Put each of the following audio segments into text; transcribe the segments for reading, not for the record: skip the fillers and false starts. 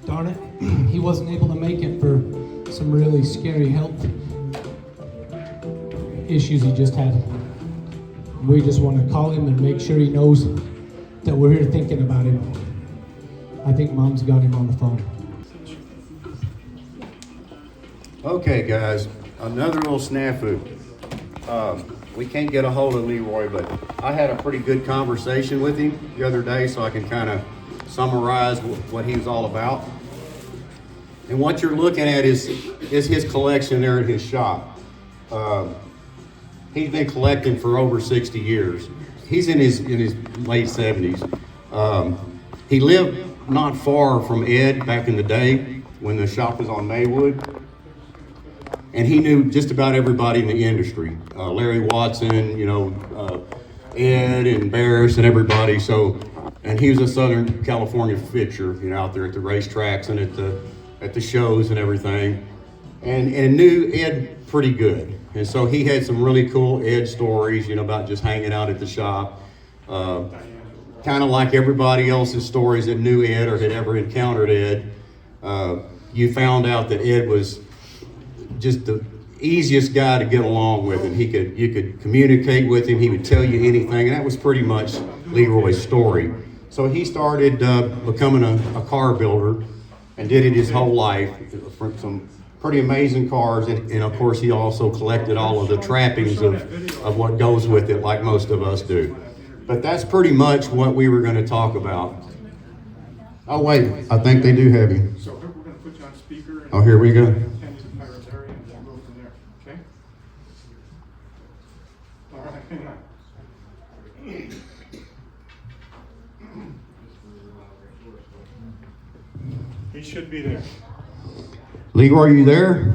darn it, he wasn't able to make it for some really scary health issues he just had. We just want to call him and make sure he knows that we're here thinking about him. I think Mom's got him on the phone. Okay, guys, another little snafu. We can't get a hold of Leroy, but I had a pretty good conversation with him the other day, so I can kind of summarize what he was all about. And what you're looking at is his collection there in his shop. He's been collecting for over 60 years. He's in his late 70s. He lived not far from Ed back in the day when the shop was on Maywood. And he knew just about everybody in the industry. Larry Watson, Ed and Barris and everybody. So, and he was a Southern California fixture, out there at the racetracks and at the shows and everything. And knew Ed pretty good. And so he had some really cool Ed stories, about just hanging out at the shop. Kind of like everybody else's stories that knew Ed or had ever encountered Ed. You found out that Ed was just the easiest guy to get along with, and you could communicate with him. He would tell you anything, and that was pretty much Leroy's story. So he started becoming a car builder and did it his whole life for some pretty amazing cars, and of course he also collected all of the trappings of what goes with it, like most of us do. But that's pretty much what we were going to talk about. Oh wait, I think they do have you. So we're going to put you on speaker. Oh, here we go. And to Pirate Larry and we'll go from there. Okay. All right. Hang on. He should be there. Leroy, are you there?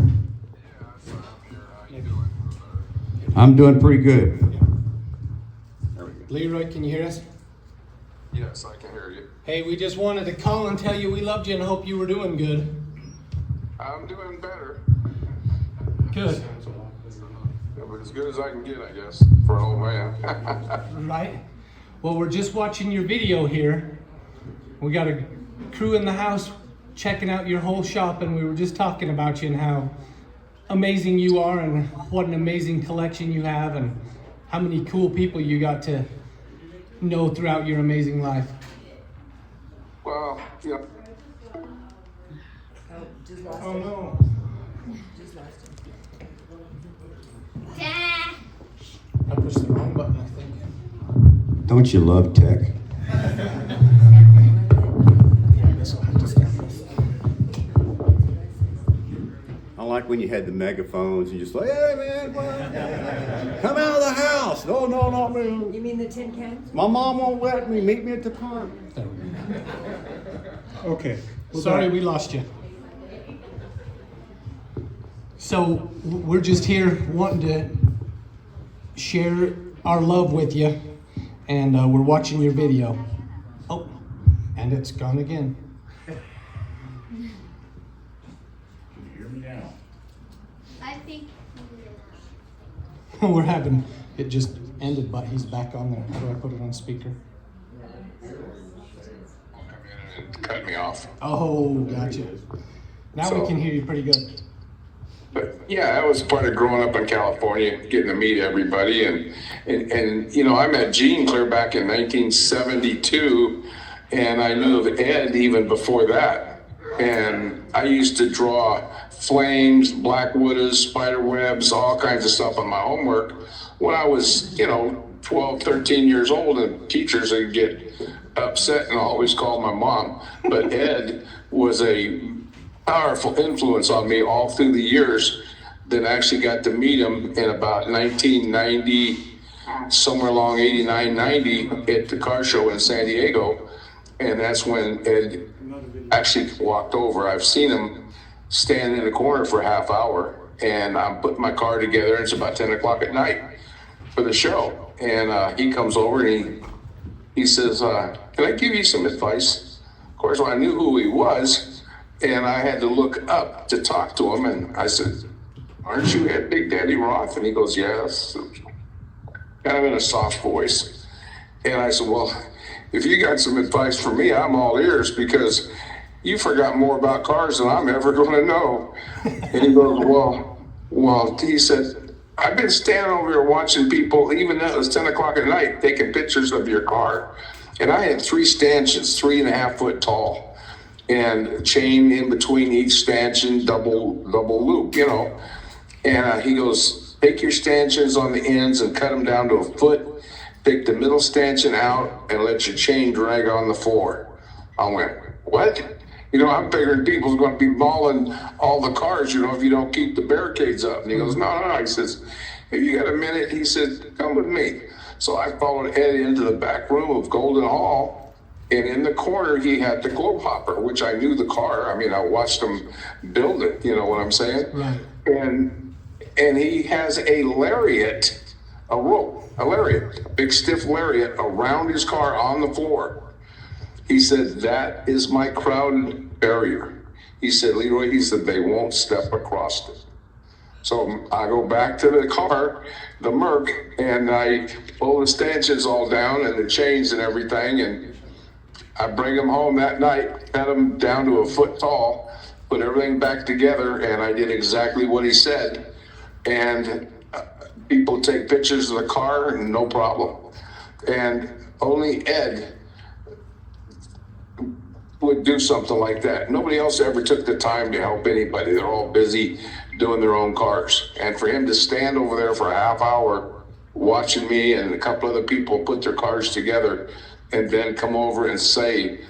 I'm doing pretty good. Leroy, can you hear us? Yes, I can hear you. Hey, we just wanted to call and tell you we loved you and hope you were doing good. I'm doing better. Good. Yeah, but as good as I can get, I guess, for an old man. Right? Well, we're just watching your video here. We got a crew in the house checking out your whole shop, and we were just talking about you and how amazing you are and what an amazing collection you have and how many cool people you got to know throughout your amazing life. Well, yeah. Oh no. I pushed the wrong button, I think. Don't you love tech? I like when you had the megaphones and just like, hey man, come out of the house. No, not me. You mean the tin cans? My mom won't let me. Meet me at the park. Okay. Sorry we lost you. So we're just here wanting to share our love with you, and we're watching your video. Oh, and it's gone again. I think We're having, it just ended, but he's back on there. How do I put it on speaker? Cut me off. Oh, gotcha. Now we can hear you pretty good. But yeah, that was part of growing up in California, getting to meet everybody. And I met Gene clear back in 1972, and I knew of Ed even before that. And I used to draw flames, black widows, spider webs, all kinds of stuff on my homework when I was, 12, 13 years old, and teachers would get upset and always call my mom. But Ed was a powerful influence on me all through the years. Then I actually got to meet him in about 1990, somewhere along 89, 90 at the car show in San Diego. And that's when Ed actually walked over. I've seen him stand in the corner for a half hour, and I'm putting my car together, and it's about 10 o'clock at night for the show. And he comes over and he says, can I give you some advice? Of course, I knew who he was, and I had to look up to talk to him. And I said, aren't you at Big Daddy Roth? And he goes, yes. Kind of in a soft voice. And I said, well, if you got some advice for me, I'm all ears, because you forgot more about cars than I'm ever going to know. And he goes, well, he said, I've been standing over here watching people, even though it was 10 o'clock at night, taking pictures of your car. And I had 3 stanchions, 3.5 foot tall, and a chain in between each stanchion, double loop, you know. And he goes, take your stanchions on the ends and cut them down to a foot. Take the middle stanchion out and let your chain drag on the floor. I went, what? You know, I'm figuring people's going to be mauling all the cars, you know, if you don't keep the barricades up. And he goes, no. He says, if you got a minute, he said, come with me. So I followed Ed into the back room of Golden Hall, and in the corner he had the globe hopper, which I knew the car. I mean, I watched him build it, you know what I'm saying? Right. And he has a lariat, a rope, a lariat, a big stiff lariat around his car on the floor. He said, that is my crowd barrier. He said, Leroy, he said, they won't step across it. So I go back to the car, the Merc, and I pull the stanchions all down and the chains and everything, and I bring them home that night, cut them down to a foot tall, put everything back together, and I did exactly what he said. And people take pictures of the car, and no problem. And only Ed would do something like that. Nobody else ever took the time to help anybody. They're all busy doing their own cars. And for him to stand over there for a half hour watching me and a couple other people put their cars together and then come over and say,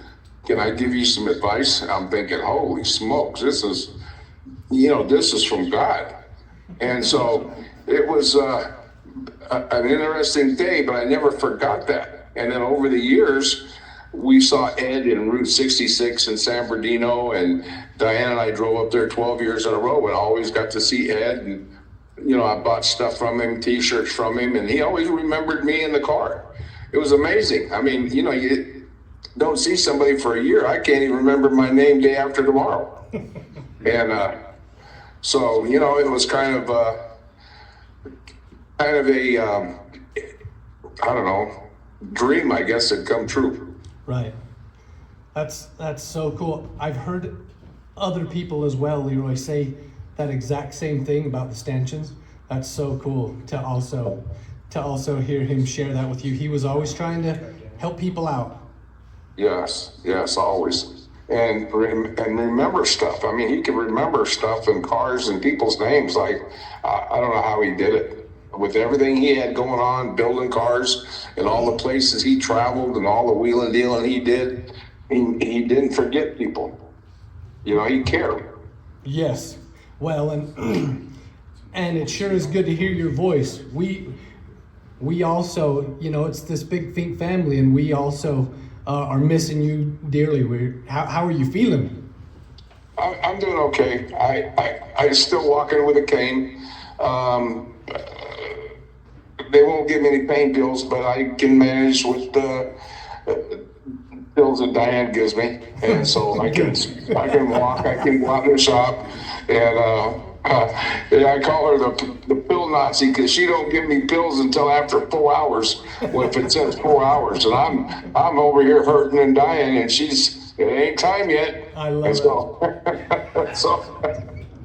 can I give you some advice? I'm thinking, holy smokes, this is from God. And so it was an interesting day, but I never forgot that. And then over the years, we saw Ed in Route 66 in San Bernardino, and Diane and I drove up there 12 years in a row and always got to see Ed. And, you know, I bought stuff from him, T-shirts from him, and he always remembered me in the car. It was amazing. I mean, you know, you don't see somebody for a year. I can't even remember my name day after tomorrow. And so, you know, it was kind of a, I don't know, dream, I guess, had come true. Right. That's so cool. I've heard other people as well, Leroy, say that exact same thing about the stanchions. That's so cool to also hear him share that with you. He was always trying to help people out. Yes, always. And remember stuff. I mean, he could remember stuff and cars and people's names. Like, I don't know how he did it. With everything he had going on, building cars and all the places he traveled and all the wheeling dealing he did, he didn't forget people. You know, he cared. Yes. Well, and it sure is good to hear your voice. We also, you know, it's this big Fink family, and we also are missing you dearly. How are you feeling? I'm doing okay. I still walking with a cane. They won't give me any pain pills, but I can manage with the pills that Diane gives me, and so I can walk. I can go out in the shop, and I call her the pill Nazi, because she don't give me pills until after 4 hours. Well, if it says 4 hours, and I'm over here hurting and dying, and it ain't time yet. I love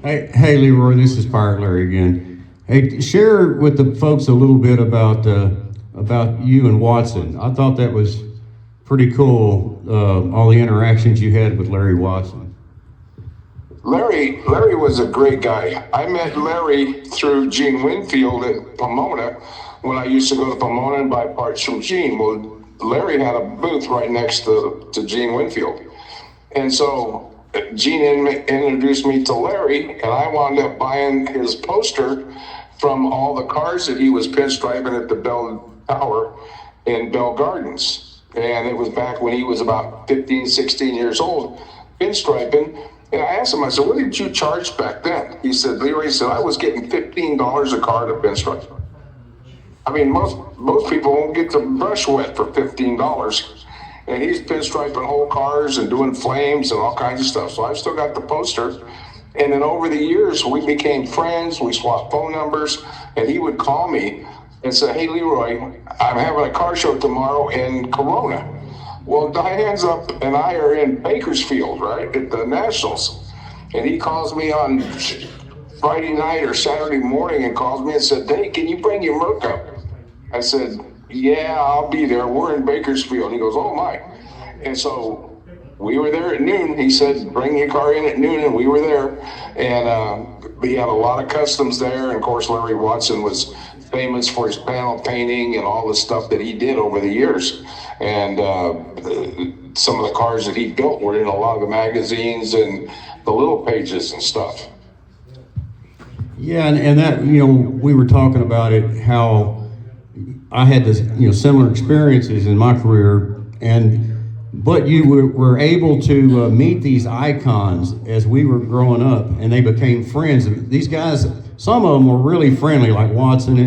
it. Hey, Leroy, this is Pirate Larry again. Hey, share with the folks a little bit about you and Watson. I thought that was pretty cool, all the interactions you had with Larry Watson. Larry was a great guy. I met Larry through Gene Winfield at Pomona when I used to go to Pomona and buy parts from Gene. Well, Larry had a booth right next to Gene Winfield. And so Gene introduced me to Larry, and I wound up buying his poster from all the cars that he was pinstriping at the Bell Tower in Bell Gardens. And it was back when he was about 15, 16 years old, pinstriping. And I asked him, I said, what did you charge back then? He said, Leroy, he said, I was getting $15 a car to pinstripe. I mean, most people won't get the brush wet for $15. And he's pinstriping whole cars and doing flames and all kinds of stuff. So I've still got the poster. And then over the years, we became friends. We swapped phone numbers. And he would call me and say, hey, Leroy, I'm having a car show tomorrow in Corona. Well, Diane's up and I are in Bakersfield, right, at the Nationals. And he calls me on Friday night or Saturday morning and calls me and said, "Hey, can you bring your Merc up?" I said, "Yeah, I'll be there. We're in Bakersfield." And he goes, "Oh my." And so we were there at noon. He said, "Bring your car in at noon," and we were there. And we had a lot of customs there. And of course, Larry Watson was famous for his panel painting and all the stuff that he did over the years. And some of the cars that he built were in a lot of the magazines and the little pages and stuff. Yeah, and that, we were talking about it, how I had this, similar experiences in my career, but you were able to meet these icons as we were growing up, and they became friends. These guys, some of them were really friendly, like Watson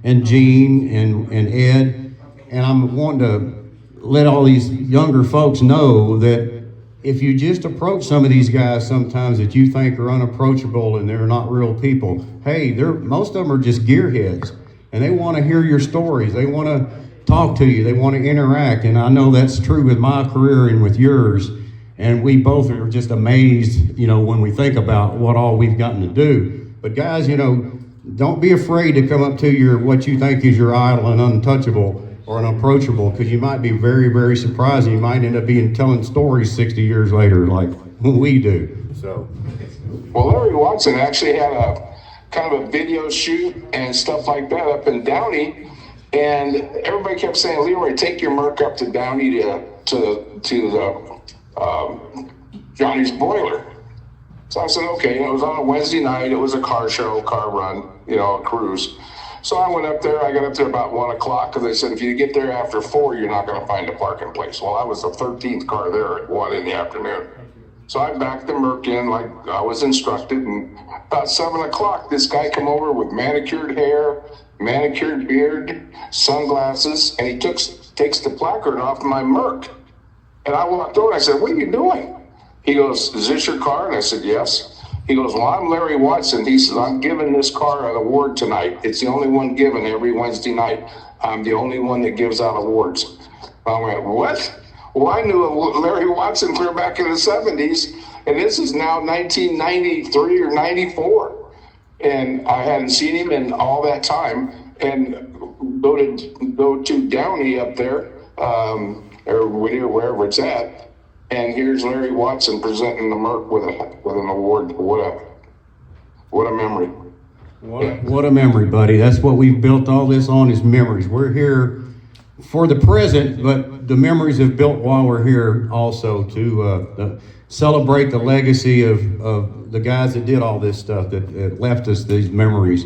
and Gene and Ed, and I'm wanting to let all these younger folks know that if you just approach some of these guys sometimes that you think are unapproachable and they're not real people, hey, most of them are just gearheads, and they want to hear your stories. They want to talk to you. They want to interact, and I know that's true with my career and with yours, and we both are just amazed, when we think about what all we've gotten to do. But guys, don't be afraid to come up to what you think is your idol and untouchable or unapproachable, because you might be very, very surprised, and you might end up telling stories 60 years later like we do. So, well, Larry Watson actually had a kind of a video shoot and stuff like that up in Downey, and everybody kept saying, "Leroy, take your Merc up to Downey to Johnny's Broiler." So I said, okay. It was on a Wednesday night. It was a car show, car run, a cruise. So I went up there. I got up there about 1 o'clock because they said, if you get there after 4, you're not going to find a parking place. Well, I was the 13th car there at 1 in the afternoon. So I backed the Merc in like I was instructed. And about 7 o'clock, this guy come over with manicured hair, manicured beard, sunglasses, and he takes the placard off my Merc. And I walked over and I said, "What are you doing?" He goes, "Is this your car?" And I said, "Yes." He goes, "Well, I'm Larry Watson." He says, "I'm giving this car an award tonight. It's the only one given every Wednesday night. I'm the only one that gives out awards." I went, "What?" Well, I knew Larry Watson clear back in the 70s, and this is now 1993 or 94. And I hadn't seen him in all that time. And go to Downey up there, or wherever it's at, and here's Larry Watson presenting the Merc with an award. What a memory. What a memory, buddy. That's what we've built all this on, is memories. We're here for the present, but the memories have built while we're here also to celebrate the legacy of the guys that did all this stuff, that left us these memories.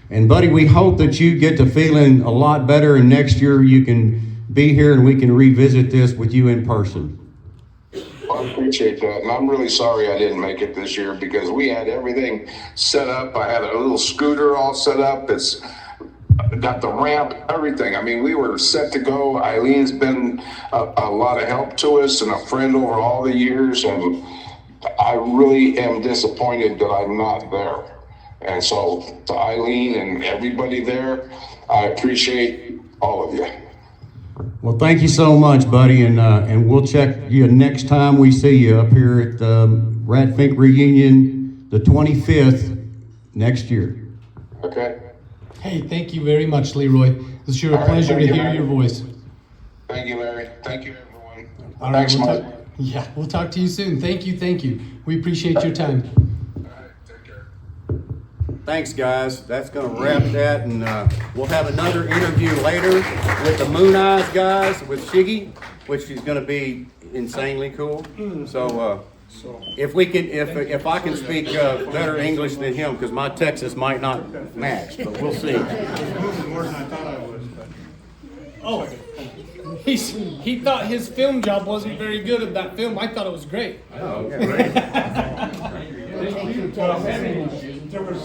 And buddy, we hope that you get to feeling a lot better, and next year you can be here and we can revisit this with you in person. I appreciate that, and I'm really sorry I didn't make it this year because we had everything set up. I had a little scooter all set up. It's got the ramp, everything. I mean, we were set to go. Eileen's been a lot of help to us and a friend over all the years, and I really am disappointed that I'm not there. And so to Eileen and everybody there, I appreciate all of you. Well, thank you so much, buddy, and we'll check you next time we see you up here at Ratfink Reunion, the 25th next year. Okay. Hey, thank you very much, Leroy. It's sure a pleasure to hear your voice. Thank you, Larry. Thank you, everyone. All right, Thanks, Mike. we'll talk to you soon. Thank you. We appreciate your time. All right, take care. Thanks, guys. That's going to wrap that, and we'll have another interview later with the Moon Eyes guys, with Shiggy, which is going to be insanely cool. So if I can speak better English than him, because my Texas might not match, but we'll see. More than I thought I was, but. Oh, he thought his film job wasn't very good at that film. I thought it was great. Oh, okay. There was